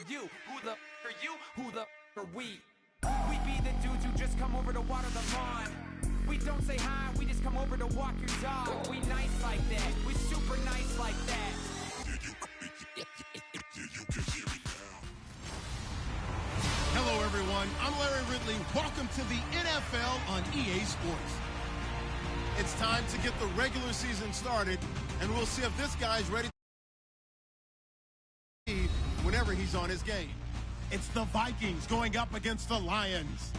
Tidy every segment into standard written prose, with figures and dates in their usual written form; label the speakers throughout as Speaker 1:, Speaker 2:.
Speaker 1: are you? Who the are you? Who the are we? We be the dudes who just come over to water the lawn. We don't say hi, we just come over to walk your dog. We nice like that, we super nice like that.
Speaker 2: Hello everyone, I'm Larry Ridley. Welcome to the NFL on EA Sports. It's time to get the regular season started, and we'll see if this guy's ready whenever he's on his game. It's the Vikings going up against the Lions.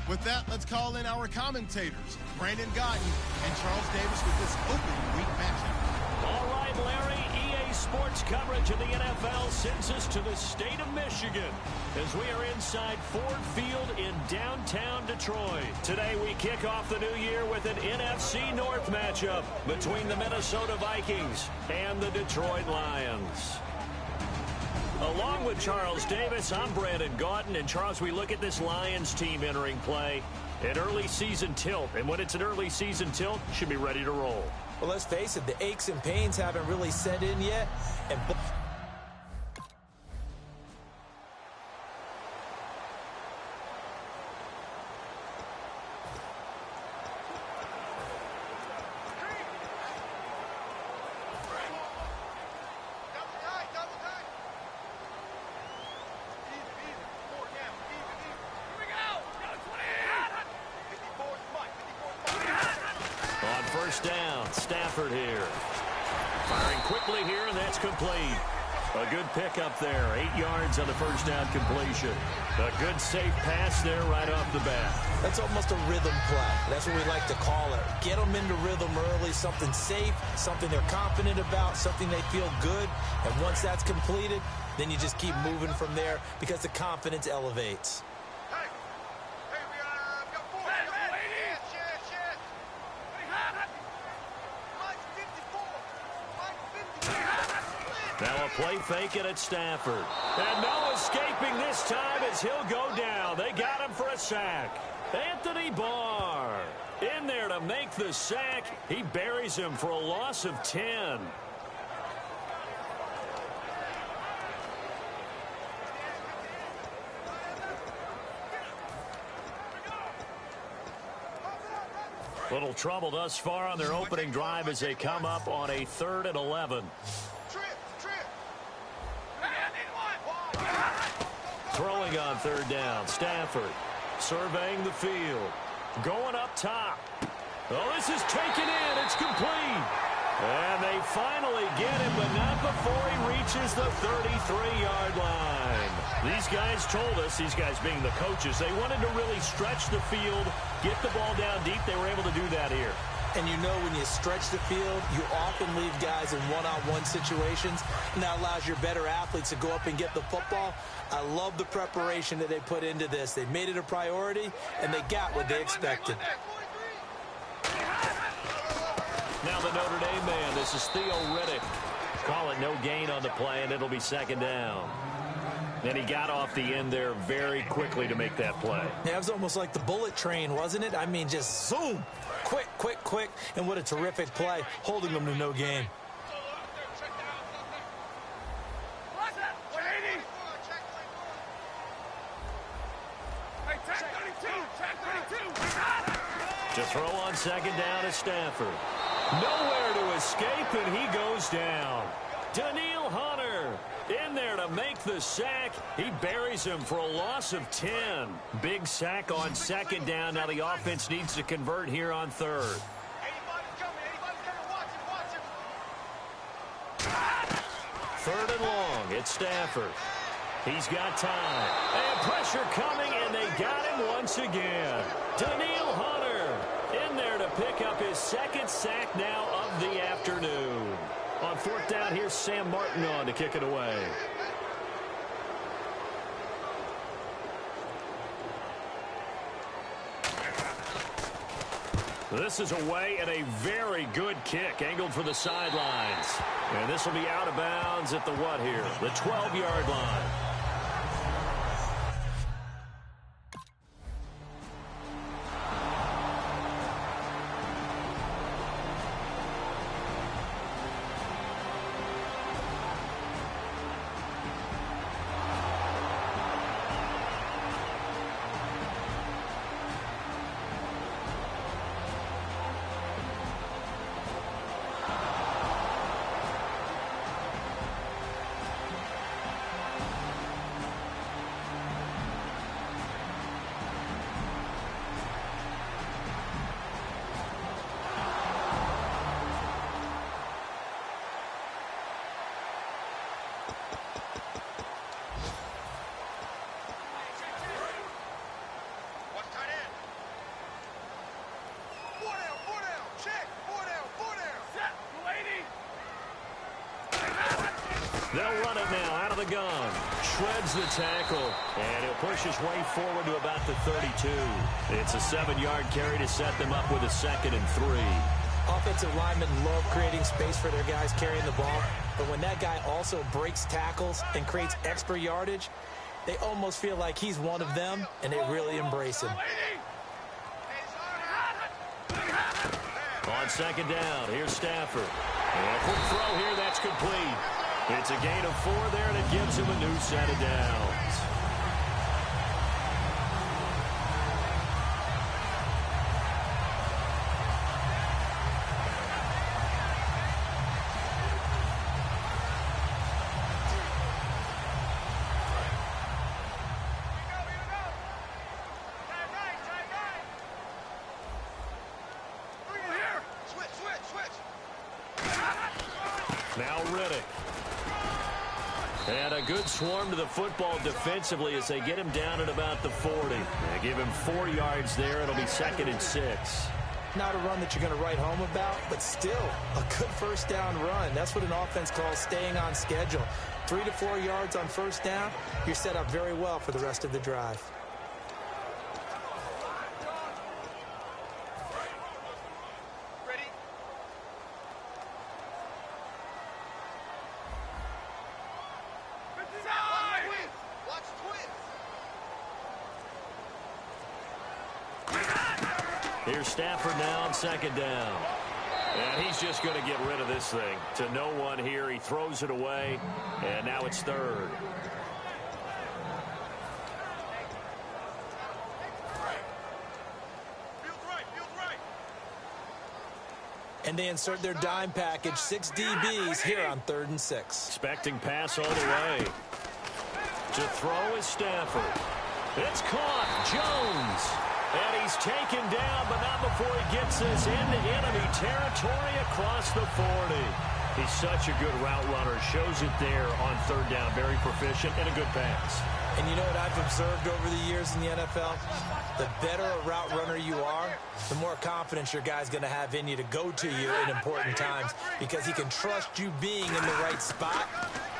Speaker 2: With that, let's call in our commentators, Brandon Godden and Charles Davis, with this opening week matchup.
Speaker 3: All right, Larry, EA Sports coverage of the NFL sends us to the state of Michigan as we are inside Ford Field in downtown Detroit. Today we kick off the new year with an NFC North matchup between the Minnesota Vikings and the Detroit Lions. Along with Charles Davis, I'm Brandon Gaudin. And Charles, we look at this Lions team entering play, an early season tilt. And when it's an early season tilt, should be ready to roll.
Speaker 4: Well, let's face it, the aches and pains haven't really set in yet. And
Speaker 3: down, Stafford here. Firing quickly here, and that's complete. A good pickup there. 8 yards on the first down completion. A good safe pass there right off the bat.
Speaker 4: That's almost a rhythm play. That's what we like to call it. Get them into rhythm early, something safe, something they're confident about, something they feel good. And once that's completed, then you just keep moving from there because the confidence elevates.
Speaker 3: Now a play fake it at Stafford. And no escaping this time as he'll go down. They got him for a sack. Anthony Barr in there to make the sack. He buries him for a loss of 10. Little trouble thus far on their opening drive as they come up on a 3rd and 11. Throwing on 3rd down, Stafford surveying the field, going up top. Oh, this is taken in. It's complete. And they finally get him, but not before he reaches the 33-yard line. These guys told us, these guys being the coaches, they wanted to really stretch the field, get the ball down deep. They were able to do that here.
Speaker 4: And you know when you stretch the field, you often leave guys in one-on-one situations, and that allows your better athletes to go up and get the football. I love the preparation that they put into this. They made it a priority, and they got what they expected.
Speaker 3: Now the Notre Dame man, this is Theo Riddick. Call it no gain on the play, and it'll be 2nd down. And he got off the end there very quickly to make that play.
Speaker 4: Yeah, it was almost like the bullet train, wasn't it? I mean, just zoom. Quick, quick, quick. And what a terrific play, holding them to no gain.
Speaker 3: To throw on 2nd down is Stafford. Nowhere to escape, and he goes down. Daniil Hunter in there to make the sack. He buries him for a loss of 10. Big sack on 2nd down. Now the offense needs to convert here on 3rd. 3rd and long. It's Stafford. He's got time. And pressure coming, and they got him once again. Daniil Hunter in there to pick up his 2nd sack now of the afternoon. On 4th down, here's Sam Martin on to kick it away. This is away and a very good kick, angled for the sidelines. And this will be out of bounds at the what here? The 12-yard line. They'll run it now out of the gun. Shreds the tackle, and he'll push his way forward to about the 32. It's a 7-yard carry to set them up with a 2nd and 3.
Speaker 4: Offensive linemen love creating space for their guys carrying the ball, but when that guy also breaks tackles and creates extra yardage, they almost feel like he's one of them, and they really embrace him.
Speaker 3: On 2nd down, here's Stafford. And a quick throw here, that's complete. It's a gain of 4 there, and it gives him a new set of downs. Now Riddick. And a good swarm to the football defensively as they get him down at about the 40. They give him 4 yards there. It'll be 2nd and 6.
Speaker 4: Not a run that you're going to write home about, but still a good first down run. That's what an offense calls staying on schedule. 3 to 4 yards on first down, you're set up very well for the rest of the drive.
Speaker 3: Here's Stafford now on 2nd down. And he's just going to get rid of this thing. To no one here. He throws it away. And now it's 3rd.
Speaker 4: And they insert their dime package, 6 DBs here on 3rd and 6.
Speaker 3: Expecting pass all the way. To throw is Stafford. It's caught. Jones. And he's taken down, but not before he gets this into enemy territory across the 40. He's such a good route runner. Shows it there on 3rd down. Very proficient and a good pass.
Speaker 4: And you know what I've observed over the years in the NFL? The better a route runner you are, the more confidence your guy's going to have in you to go to you in important times because he can trust you being in the right spot,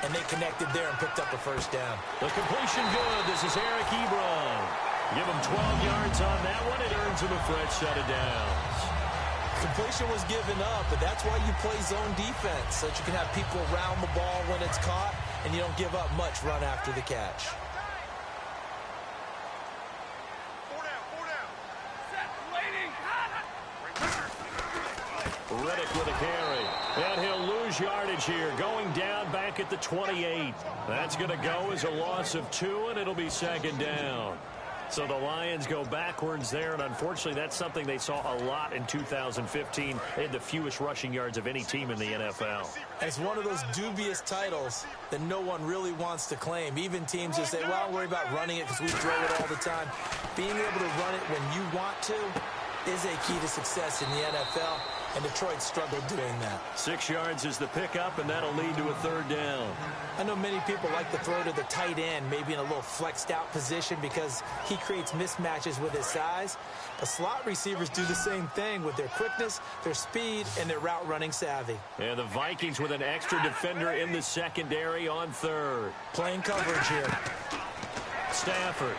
Speaker 4: and they connected there and picked up a first down.
Speaker 3: The completion good. This is Eric Ebron. Give him 12 yards on that one. It earns him a fresh set of downs.
Speaker 4: Completion was given up, but that's why you play zone defense, so that you can have people around the ball when it's caught, and you don't give up much run after the catch.
Speaker 3: Riddick with a carry. And he'll lose yardage here. Going down back at the 28. That's going to go as a loss of 2, and it'll be 2nd down. So the Lions go backwards there, and unfortunately that's something they saw a lot in 2015. They had the fewest rushing yards of any team in the NFL.
Speaker 4: It's one of those dubious titles that no one really wants to claim. Even teams that say, well, I'll worry about running it because we throw it all the time. Being able to run it when you want to is a key to success in the NFL, and Detroit struggled doing that.
Speaker 3: 6 yards is the pickup, and that'll lead to a 3rd down.
Speaker 4: I know many people like to throw to the tight end, maybe in a little flexed out position because he creates mismatches with his size. But slot receivers do the same thing with their quickness, their speed, and their route running savvy.
Speaker 3: And the Vikings with an extra defender in the secondary on 3rd.
Speaker 4: Playing coverage here.
Speaker 3: Stafford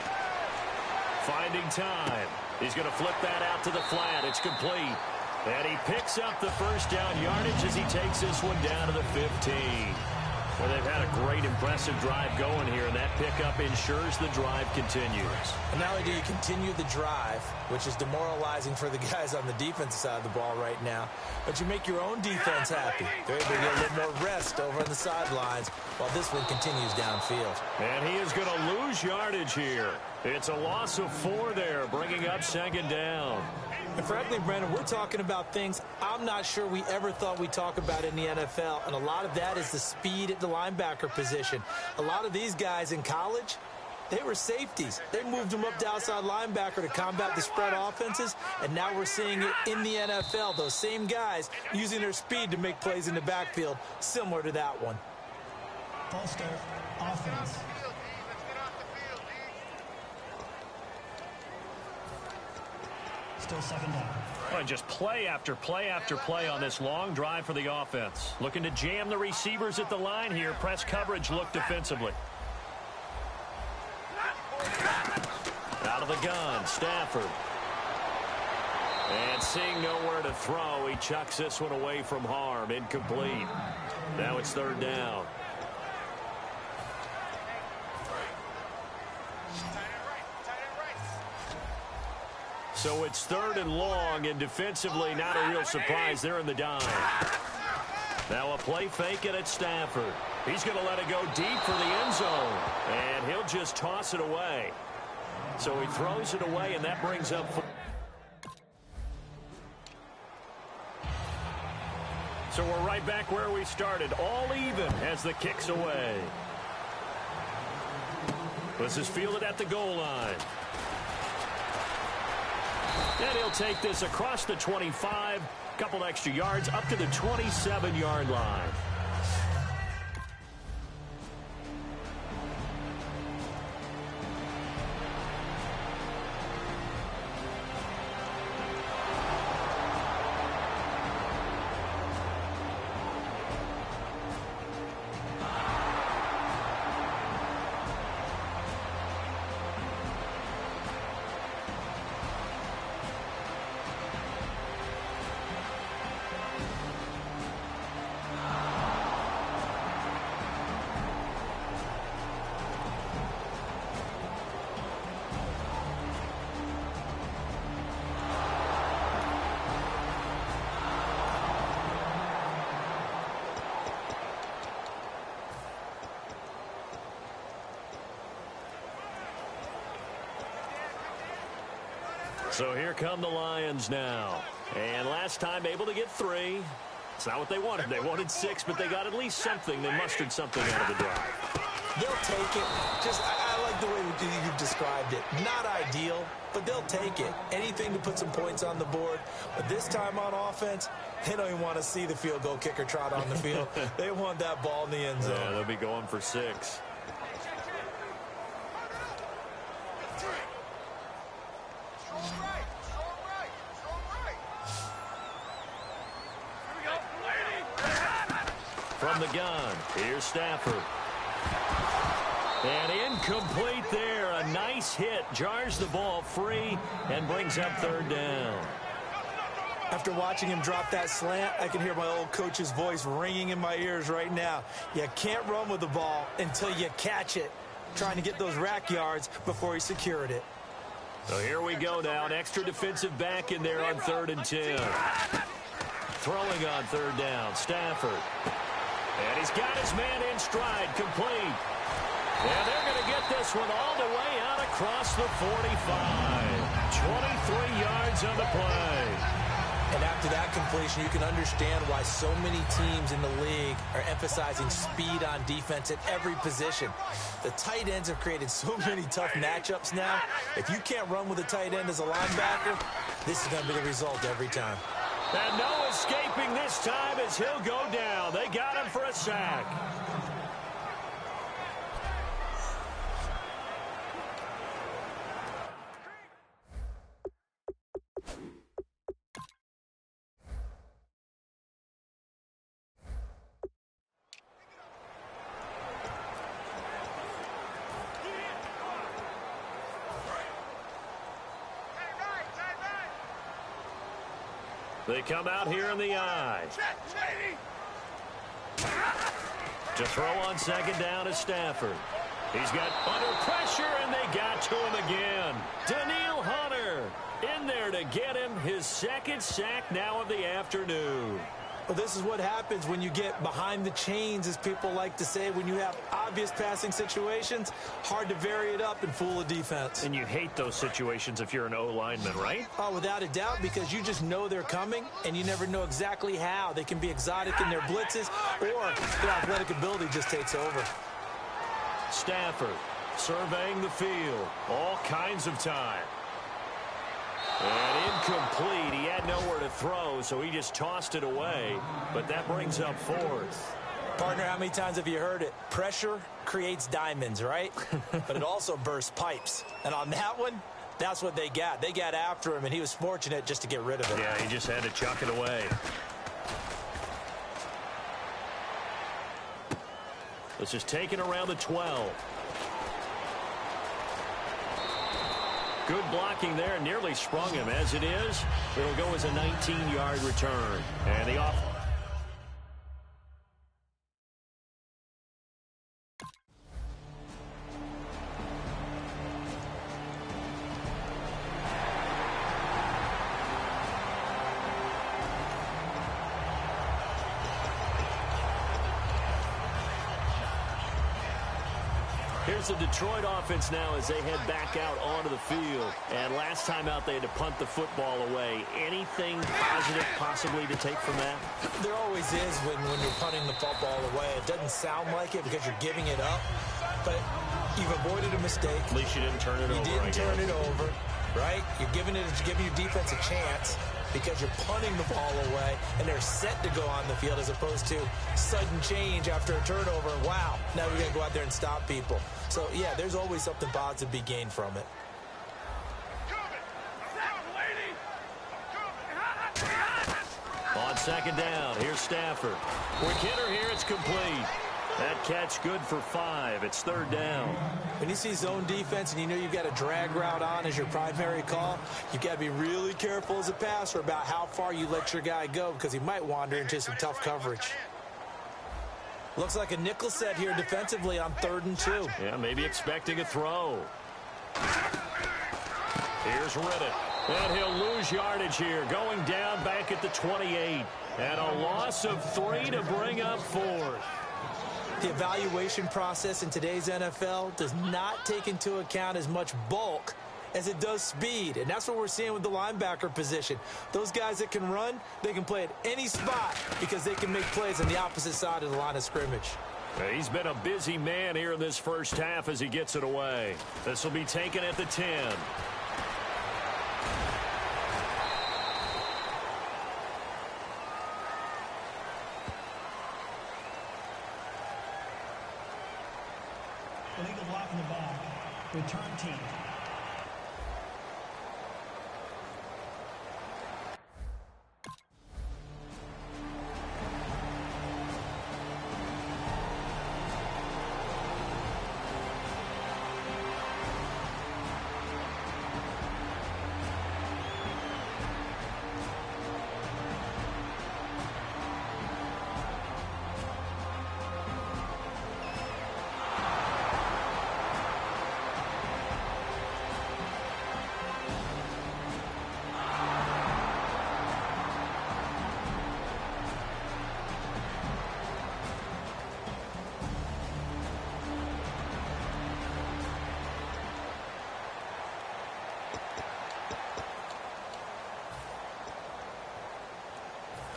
Speaker 3: finding time. He's going to flip that out to the flat. It's complete. And he picks up the first down yardage as he takes this one down to the 15. Well, they've had a great, impressive drive going here, and that pickup ensures the drive continues.
Speaker 4: And not only do you continue the drive, which is demoralizing for the guys on the defensive side of the ball right now, but you make your own defense happy. They're able to get a little more rest over on the sidelines while this one continues downfield.
Speaker 3: And he is going to lose yardage here. It's a loss of 4 there, bringing up 2nd down.
Speaker 4: And frankly, Brandon, we're talking about things I'm not sure we ever thought we'd talk about in the NFL, and a lot of that is the speed at the linebacker position. A lot of these guys in college, they were safeties. They moved them up to outside linebacker to combat the spread offenses, and now we're seeing it in the NFL. Those same guys using their speed to make plays in the backfield, similar to that one.
Speaker 5: Ball start, offense. Still second down.
Speaker 3: Well, just play after play after play on this long drive for the offense. Looking to jam the receivers at the line here. Press coverage look defensively. Out of the gun, Stafford. And seeing nowhere to throw, he chucks this one away from harm. Incomplete. Now it's third down. So it's third and long, and defensively not a real surprise. They're in the dime. Now a play fake it at Stafford. He's going to let it go deep for the end zone, and he'll just toss it away. So he throws it away, and that brings up... So we're right back where we started, all even as the kick's away. This is fielded at the goal line. And he'll take this across the 25, couple extra yards up to the 27-yard line. So here come the Lions now. And last time able to get 3. It's not what they wanted. They wanted 6, but they got at least something. They mustered something out of the drive.
Speaker 4: They'll take it. I like the way you've described it. Not ideal, but they'll take it. Anything to put some points on the board. But this time on offense, they don't even want to see the field goal kicker trot on the field. They want that ball in the end zone.
Speaker 3: Yeah, they'll be going for 6. From the gun, here's Stafford. And incomplete there. A nice hit. Jars the ball free and brings up third down.
Speaker 4: After watching him drop that slant, I can hear my old coach's voice ringing in my ears right now. You can't run with the ball until you catch it. Trying to get those rack yards before he secured it.
Speaker 3: So here we go now. An extra defensive back in there on 3rd and 10. Throwing on third down, Stafford. And he's got his man in stride, complete. And they're going to get this one all the way out across the 45. 23 yards on the play.
Speaker 4: And after that completion, you can understand why so many teams in the league are emphasizing speed on defense at every position. The tight ends have created so many tough matchups now. If you can't run with a tight end as a linebacker, this is going to be the result every time.
Speaker 3: And no escaping this time as he'll go down. They got him for a sack. They come out here in the eye. To throw on second down is Stafford. He's got under pressure, and they got to him again. Daniil Hunter in there to get him his second sack now of the afternoon.
Speaker 4: Well, this is what happens when you get behind the chains, as people like to say. When you have obvious passing situations, hard to vary it up and fool a defense.
Speaker 3: And you hate those situations if you're an O-lineman, right?
Speaker 4: Oh, without a doubt, because you just know they're coming, and you never know exactly how. They can be exotic in their blitzes, or their athletic ability just takes over.
Speaker 3: Stafford surveying the field. All kinds of time. And incomplete. He had nowhere to throw, so he just tossed it away. But that brings up 4th.
Speaker 4: Partner, how many times have you heard it? Pressure creates diamonds, right? But it also bursts pipes. And on that one, that's what they got. They got after him, and he was fortunate just to get rid of it.
Speaker 3: Yeah, he just had to chuck it away. This is taken around the 12. Good blocking there, nearly sprung him. As it is, it'll go as a 19-yard return. And the off. Here's the Detroit offense now as they head back out onto the field. And last time out, they had to punt the football away. Anything positive possibly to take from that?
Speaker 4: There always is when you're punting the football away. It doesn't sound like it because you're giving it up, but you've avoided a mistake.
Speaker 3: At least you didn't turn it over.
Speaker 4: You didn't turn it over, right? You're giving your defense a chance because you're punting the ball away, and they're set to go on the field as opposed to sudden change after a turnover. Wow, now we're going to go out there and stop people. So, yeah, there's always something positive to be gained from it.
Speaker 3: On second down, here's Stafford. Quick hitter here, it's complete. That catch good for 5. It's third down.
Speaker 4: When you see zone defense and you know you've got a drag route on as your primary call, you've got to be really careful as a passer about how far you let your guy go because he might wander into some tough coverage. Looks like a nickel set here defensively on 3rd and 2.
Speaker 3: Yeah, maybe expecting a throw. Here's Riddick. And he'll lose yardage here, going down back at the 28. And a loss of 3 to bring up 4th.
Speaker 4: The evaluation process in today's NFL does not take into account as much bulk as it does speed. And that's what we're seeing with the linebacker position. Those guys that can run, they can play at any spot because they can make plays on the opposite side of the line of scrimmage.
Speaker 3: He's been a busy man here in this first half as he gets it away. This will be taken at the 10.
Speaker 5: Illegal block in the back. Return team.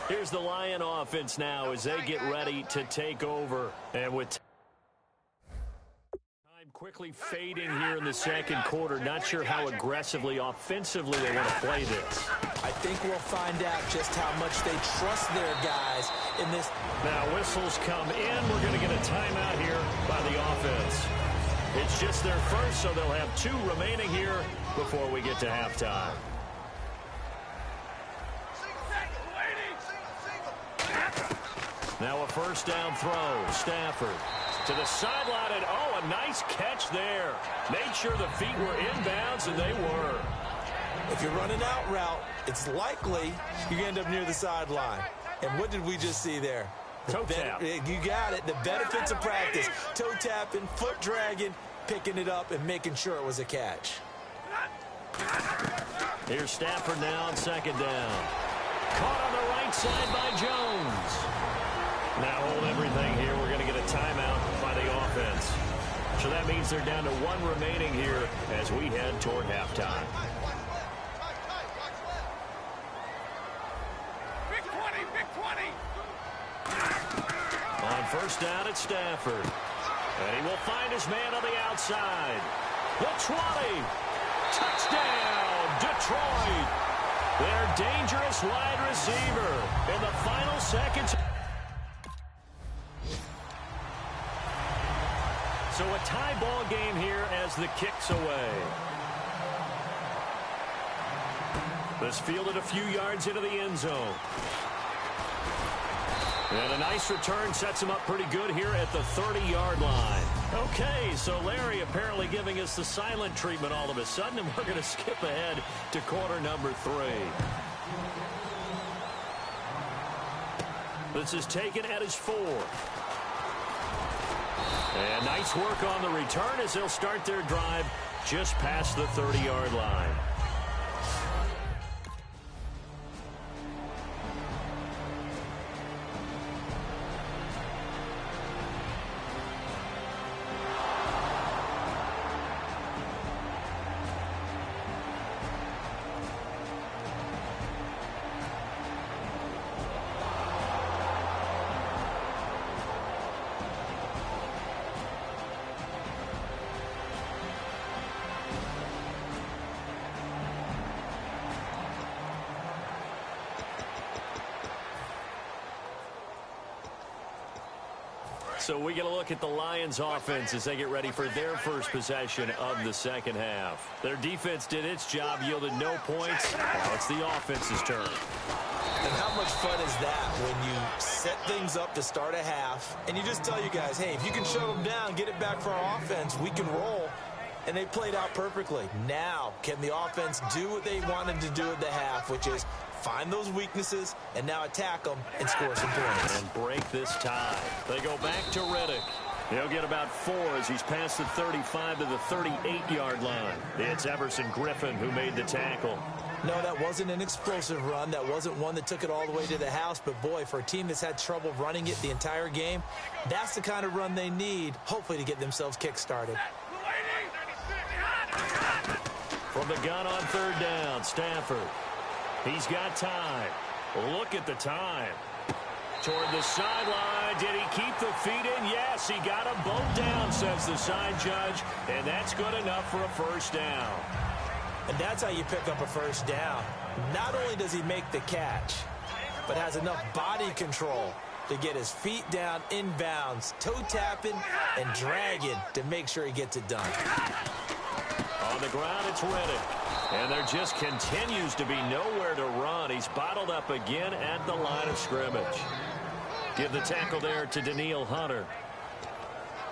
Speaker 3: Here's the Lion offense now as they get ready to take over. And with time quickly fading here in the second quarter, not sure how aggressively, offensively they want to play this.
Speaker 4: I think we'll find out just how much they trust their guys in this.
Speaker 3: Now whistles come in. We're going to get a timeout here by the offense. It's just their first, so they'll have 2 remaining here before we get to halftime. Now a first down throw. Stafford to the sideline, and oh, a nice catch there. Made sure the feet were inbounds, and they were.
Speaker 4: If you're running out route, it's likely you end up near the sideline. And what did we just see there?
Speaker 3: Toe tap.
Speaker 4: You got it. The benefits of practice. Toe tapping, foot dragging, picking it up, and making sure it was a catch.
Speaker 3: Here's Stafford now on second down. Caught on the right side by Jones. Now hold everything here. We're going to get a timeout by the offense. So that means they're down to 1 remaining here as we head toward halftime.
Speaker 1: Big 20, big 20.
Speaker 3: On first down, it's Stafford. And he will find his man on the outside. The 20. Touchdown, Detroit. Their dangerous wide receiver in the final seconds. So a tie ball game here as the kick's away. This fielded a few yards into the end zone. And a nice return sets him up pretty good here at the 30-yard line. Okay, so Larry apparently giving us the silent treatment all of a sudden, and we're going to skip ahead to quarter number 3. This is taken at his 4. And nice work on the return as they'll start their drive just past the 30-yard line. So we get a look at the Lions offense as they get ready for their first possession of the second half. Their defense did its job, yielded no points. Now it's the offense's turn.
Speaker 4: And how much fun is that when you set things up to start a half and you just tell you guys, hey, if you can shut them down, get it back for our offense, we can roll. And they played out perfectly. Now, can the offense do what they wanted to do at the half, which is find those weaknesses and now attack them and score some points.
Speaker 3: And break this tie. They go back to Riddick. He'll get about 4 as he's past the 35 to the 38-yard line. It's Everson Griffin who made the tackle.
Speaker 4: No, that wasn't an explosive run. That wasn't one that took it all the way to the house. But, boy, for a team that's had trouble running it the entire game, that's the kind of run they need, hopefully, to get themselves kick-started.
Speaker 3: From the gun on third down, Stafford. He's got time. Look at the time. Toward the sideline. Did he keep the feet in? Yes, he got them both down, says the side judge. And that's good enough for a first down.
Speaker 4: And that's how you pick up a first down. Not only does he make the catch, but has enough body control to get his feet down inbounds, toe tapping and dragging to make sure he gets it done.
Speaker 3: On the ground, it's Riddick. And there just continues to be nowhere to run. He's bottled up again at the line of scrimmage. Give the tackle there to Danielle Hunter.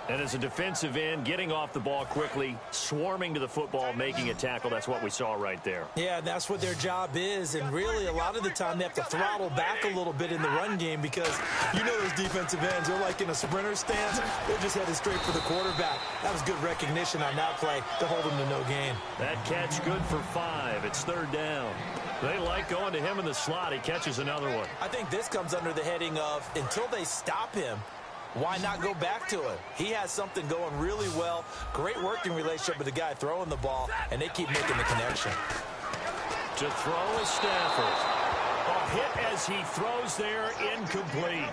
Speaker 3: And as a defensive end, getting off the ball quickly, swarming to the football, making a tackle. That's what we saw right there.
Speaker 4: Yeah, that's what their job is. And really, a lot of the time, they have to throttle back a little bit in the run game because you know those defensive ends, they're like in a sprinter stance. They're just headed straight for the quarterback. That was good recognition on that play to hold him to no gain.
Speaker 3: That catch good for 5. It's third down. They like going to him in the slot. He catches another one.
Speaker 4: I think this comes under the heading of until they stop him, why not go back to it? He has something going really well. Great working relationship with the guy throwing the ball, and they keep making the connection.
Speaker 3: To throw is Stafford. A hit as he throws there, incomplete.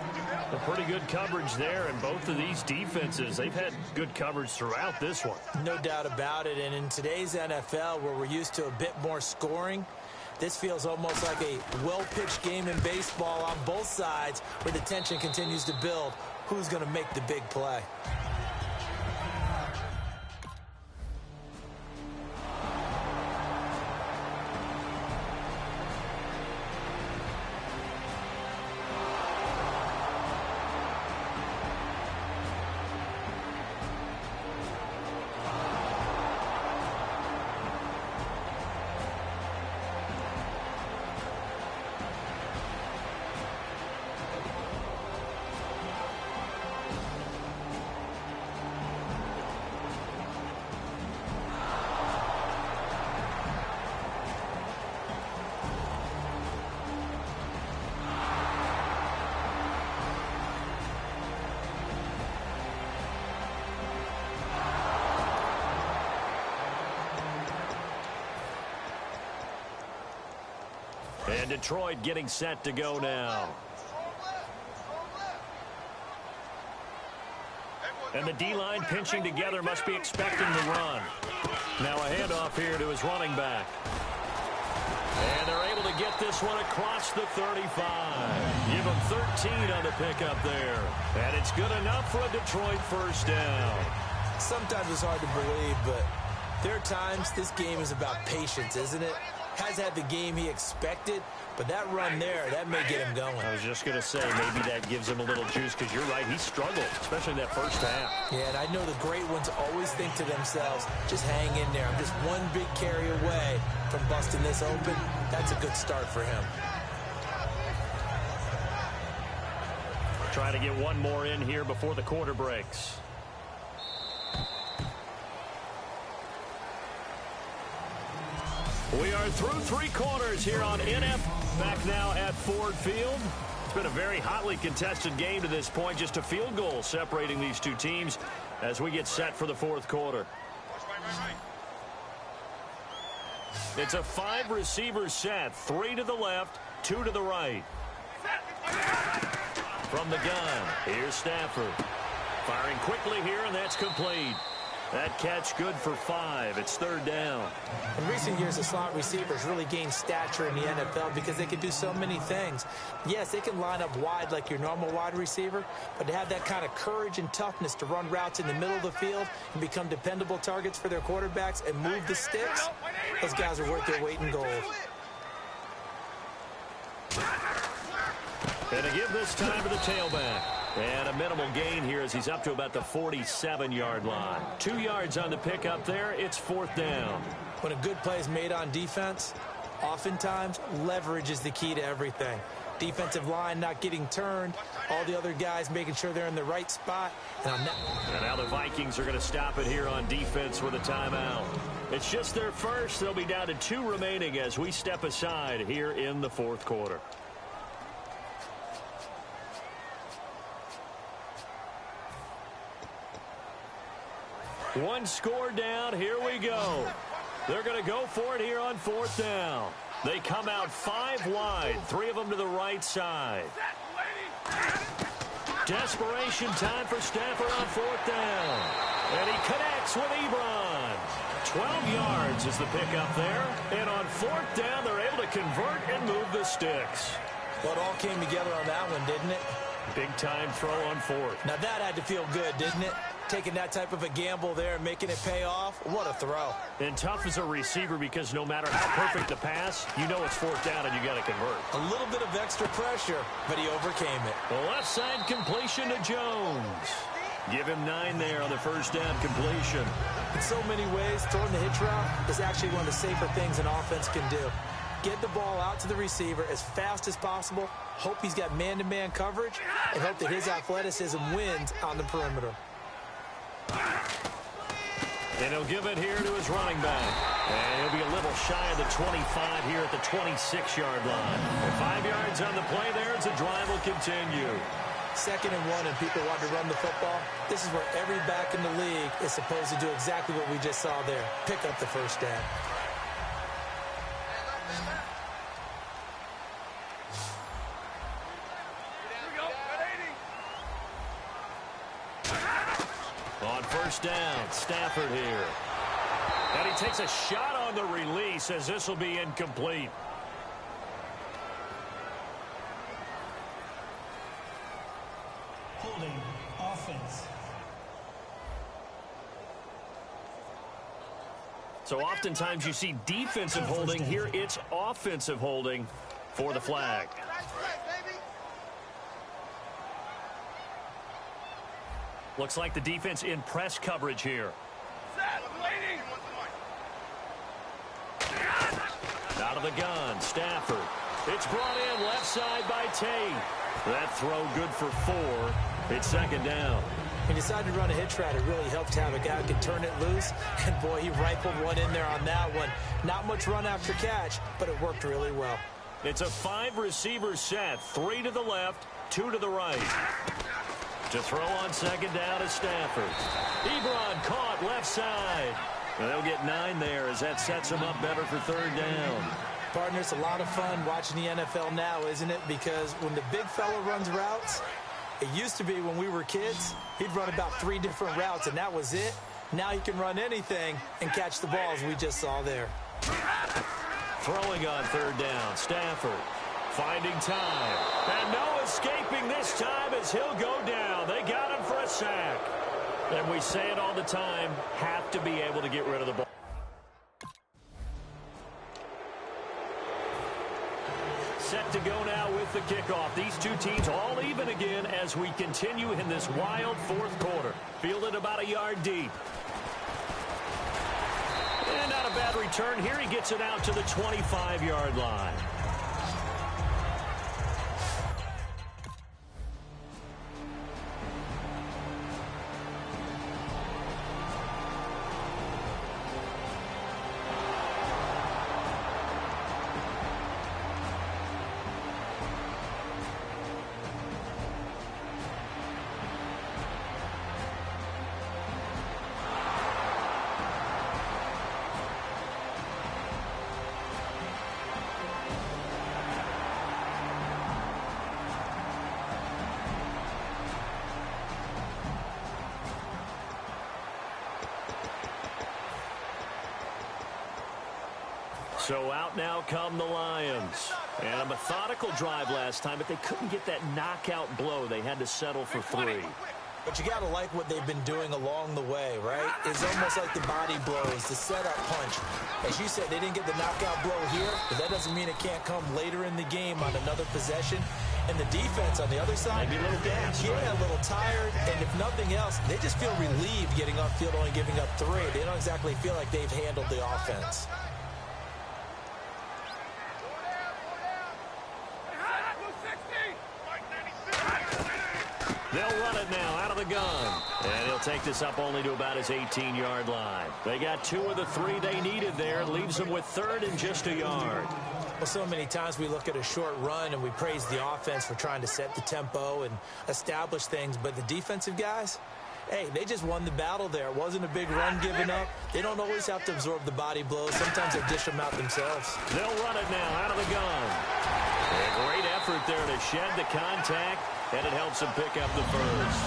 Speaker 3: A pretty good coverage there, and both of these defenses, they've had good coverage throughout this one.
Speaker 4: No doubt about it, and in today's NFL, where we're used to a bit more scoring, this feels almost like a well-pitched game in baseball on both sides where the tension continues to build. Who's going to make the big play?
Speaker 3: And Detroit getting set to go now. And the D-line pinching together, must be expecting the run. Now a handoff here to his running back. And they're able to get this one across the 35. Give them 13 on the pickup there. And it's good enough for a Detroit first down.
Speaker 4: Sometimes it's hard to believe, but there are times this game is about patience, isn't it? Has had the game he expected, but that run there, that may get him going.
Speaker 3: I was just going to say, maybe that gives him a little juice, because you're right, he struggled, especially in that first half.
Speaker 4: Yeah, and I know the great ones always think to themselves, just hang in there. I'm just one big carry away from busting this open. That's a good start for him.
Speaker 3: Try to get one more in here before the quarter breaks. We are through three quarters here on NF. Back now at Ford Field. It's been a very hotly contested game to this point. Just a field goal separating these two teams as we get set for the fourth quarter. It's a 5-receiver set. 3 to the left, 2 to the right. From the gun, here's Stafford. Firing quickly here, and that's complete. That catch good for 5. It's third down.
Speaker 4: In recent years, the slot receivers really gained stature in the NFL because they can do so many things. Yes, they can line up wide like your normal wide receiver, but to have that kind of courage and toughness to run routes in the middle of the field and become dependable targets for their quarterbacks and move the sticks, those guys are worth their weight in gold.
Speaker 3: And a give this time to the tailback. And a minimal gain here as he's up to about the 47-yard line. 2 yards on the pickup there. It's fourth down.
Speaker 4: When a good play is made on defense, oftentimes leverage is the key to everything. Defensive line not getting turned, all the other guys making sure they're in the right spot. And
Speaker 3: now the Vikings are going to stop it here on defense with a timeout. It's just their first. They'll be down to 2 remaining as we step aside here in the fourth quarter. One score down. Here we go. They're going to go for it here on fourth down. They come out 5 wide, 3 of them to the right side. Desperation time for Stafford on fourth down. And he connects with Ebron. 12 yards is the pickup there. And on fourth down, they're able to convert and move the sticks.
Speaker 4: Well, it all came together on that one, didn't it?
Speaker 3: Big-time throw on fourth.
Speaker 4: Now that had to feel good, didn't it? Taking that type of a gamble there and making it pay off. What a throw.
Speaker 3: And tough as a receiver because no matter how perfect the pass, you know it's fourth down and you got to convert.
Speaker 4: A little bit of extra pressure, but he overcame it.
Speaker 3: The left side completion to Jones. Give him 9 there on the first down completion.
Speaker 4: In so many ways, throwing the hitch route is actually one of the safer things an offense can do. Get the ball out to the receiver as fast as possible, hope he's got man-to-man coverage, and hope that his athleticism wins on the perimeter.
Speaker 3: And he'll give it here to his running back. And he'll be a little shy of the 25 here at the 26-yard line. And 5 yards on the play there as the drive will continue.
Speaker 4: 2nd and 1 and people want to run the football. This is where every back in the league is supposed to do exactly what we just saw there. Pick up the first down.
Speaker 3: On first down, Stafford here. And he takes a shot on the release as this will be incomplete.
Speaker 5: Holding offense.
Speaker 3: So oftentimes you see defensive holding. Here it's offensive holding for the flag. Looks like the defense in press coverage here. Out of the gun, Stafford. It's brought in left side by Tate. That throw good for 4. It's second down.
Speaker 4: He decided to run a hitch route. It really helped to have a guy who could turn it loose. And, boy, he rifled one in there on that one. Not much run after catch, but it worked really well.
Speaker 3: It's a 5-receiver set. 3 to the left, 2 to the right. To throw on second down is Stafford. Ebron caught left side. And they'll get 9 there as that sets him up better for third down.
Speaker 4: Partner, it's a lot of fun watching the NFL now, isn't it? Because when the big fella runs routes, it used to be when we were kids, he'd run about 3 different routes, and that was it. Now he can run anything and catch the balls we just saw there.
Speaker 3: Throwing on third down, Stafford. Finding time. And no escaping this time as he'll go down. They got him for a sack. And we say it all the time, have to be able to get rid of the ball. Set to go now with the kickoff. These two teams all even again as we continue in this wild fourth quarter. Fielded about a yard deep. And not a bad return here. He gets it out to the 25-yard line. So out now come the Lions. And a methodical drive last time, but they couldn't get that knockout blow. They had to settle for 3.
Speaker 4: But you got to like what they've been doing along the way, right? It's almost like the body blows, the setup punch. As you said, they didn't get the knockout blow here, but that doesn't mean it can't come later in the game on another possession. And the defense on the other side,
Speaker 3: maybe a little gassed,
Speaker 4: yeah,
Speaker 3: right?
Speaker 4: A little tired. And if nothing else, they just feel relieved getting off field, only giving up 3. They don't exactly feel like they've handled the offense.
Speaker 3: They'll run it now out of the gun. And he'll take this up only to about his 18-yard line. They got 2 of the 3 they needed there. Leaves them with 3rd and just a yard.
Speaker 4: Well, so many times we look at a short run and we praise the offense for trying to set the tempo and establish things. But the defensive guys, hey, they just won the battle there. It wasn't a big run given up. They don't always have to absorb the body blows. Sometimes they dish them out themselves.
Speaker 3: They'll run it now out of the gun. A great effort there to shed the contact, and it helps him pick up the first.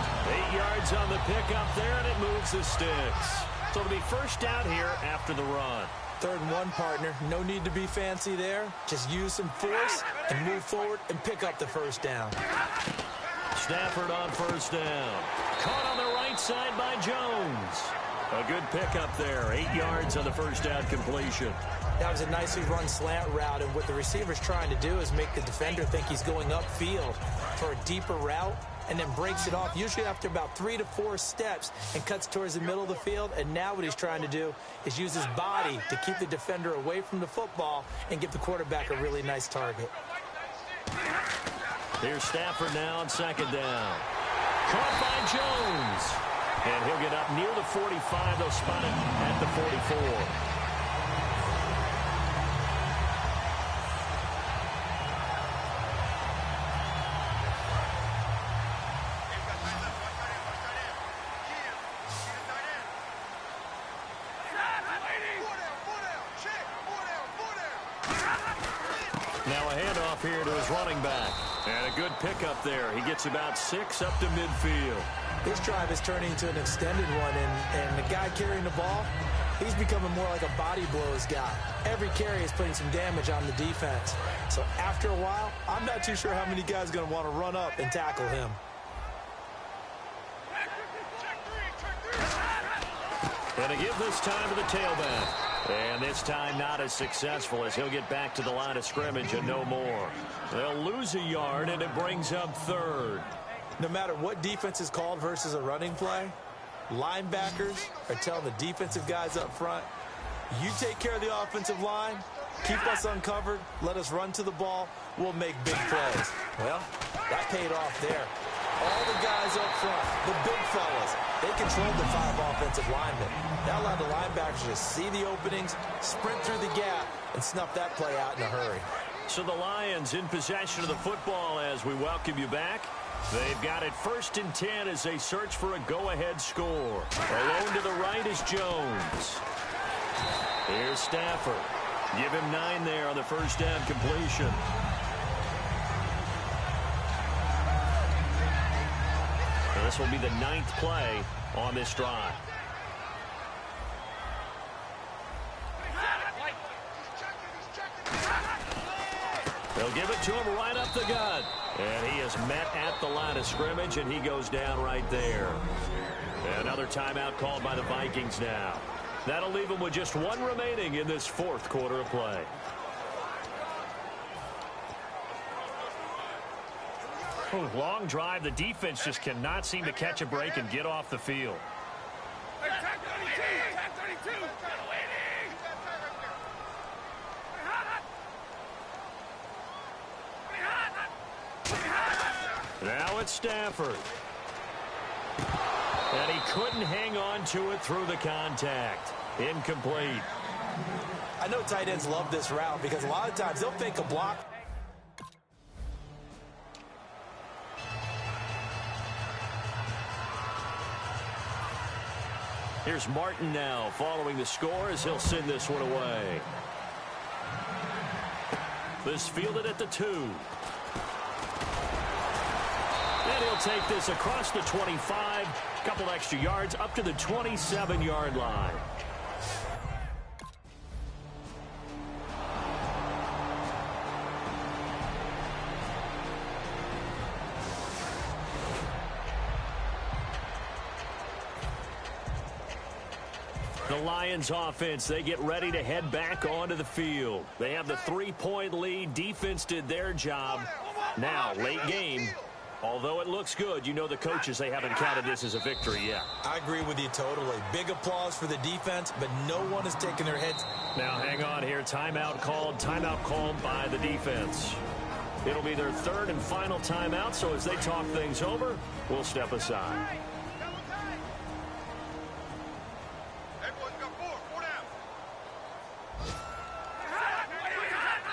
Speaker 3: 8 yards on the pickup there, and it moves the sticks. So it'll be first down here after the run.
Speaker 4: 3rd and 1, partner. No need to be fancy there. Just use some force and move forward and pick up the first down.
Speaker 3: Stafford on first down. Caught on the right side by Jones. A good pickup there. 8 yards on the first down completion.
Speaker 4: That was a nicely run slant route, and what the receiver's trying to do is make the defender think he's going upfield for a deeper route, and then breaks it off, usually after about 3 to 4 steps, and cuts towards the middle of the field. And now what he's trying to do is use his body to keep the defender away from the football and give the quarterback a really nice target.
Speaker 3: Here's Stafford now on 2nd down. Caught by Jones. And he'll get up near the 45. They'll spot it at the 44. Now a handoff here to his running back. And a good pickup there. He gets about 6 up to midfield.
Speaker 4: This drive is turning into an extended one, and the guy carrying the ball, he's becoming more like a body blows guy. Every carry is putting some damage on the defense. So after a while, I'm not too sure how many guys are going to want to run up and tackle him.
Speaker 3: And to give this time to the tailback. And this time not as successful as he'll get back to the line of scrimmage and no more. They'll lose a yard, and it brings up 3rd.
Speaker 4: No matter what defense is called versus a running play, linebackers are telling the defensive guys up front, you take care of the offensive line, keep us uncovered, let us run to the ball, we'll make big plays. Well, that paid off there. All the guys up front, the big fellas, they controlled the 5 offensive linemen. That allowed the linebackers to see the openings, sprint through the gap, and snuff that play out in a hurry.
Speaker 3: So the Lions in possession of the football as we welcome you back. They've got it 1st and 10 as they search for a go-ahead score. Alone to the right is Jones. Here's Stafford. Give him 9 there on the first down completion. And this will be the 9th play on this drive. They'll give it to him right up the gut. And he is met at the line of scrimmage, and he goes down right there. Another timeout called by the Vikings now. That'll leave them with just one remaining in this fourth quarter of play. Long drive. The defense just cannot seem to catch a break and get off the field. Now it's Stafford. And he couldn't hang on to it through the contact. Incomplete.
Speaker 4: I know tight ends love this route because a lot of times they'll fake a block.
Speaker 3: Here's Martin now following the score as he'll send this one away. This fielded at the 2. And he'll take this across the 25. Couple extra yards up to the 27-yard line. The Lions offense, they get ready to head back onto the field. They have the 3-point lead. Defense did their job. Now, late game. Although it looks good, you know the coaches, they haven't counted this as a victory yet.
Speaker 4: I agree with you totally. Big applause for the defense, but no one is taking their heads.
Speaker 3: Now, hang on here. Timeout called by the defense. It'll be their third and final timeout, so as they talk things over, we'll step aside.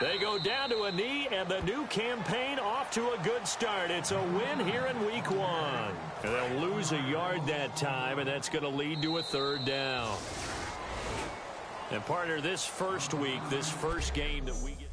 Speaker 3: They go down to a knee, and the new campaign off to a good start. It's a win here in week 1. And they'll lose a yard that time, and that's going to lead to a third down. And partner, this first week, this first game that we get.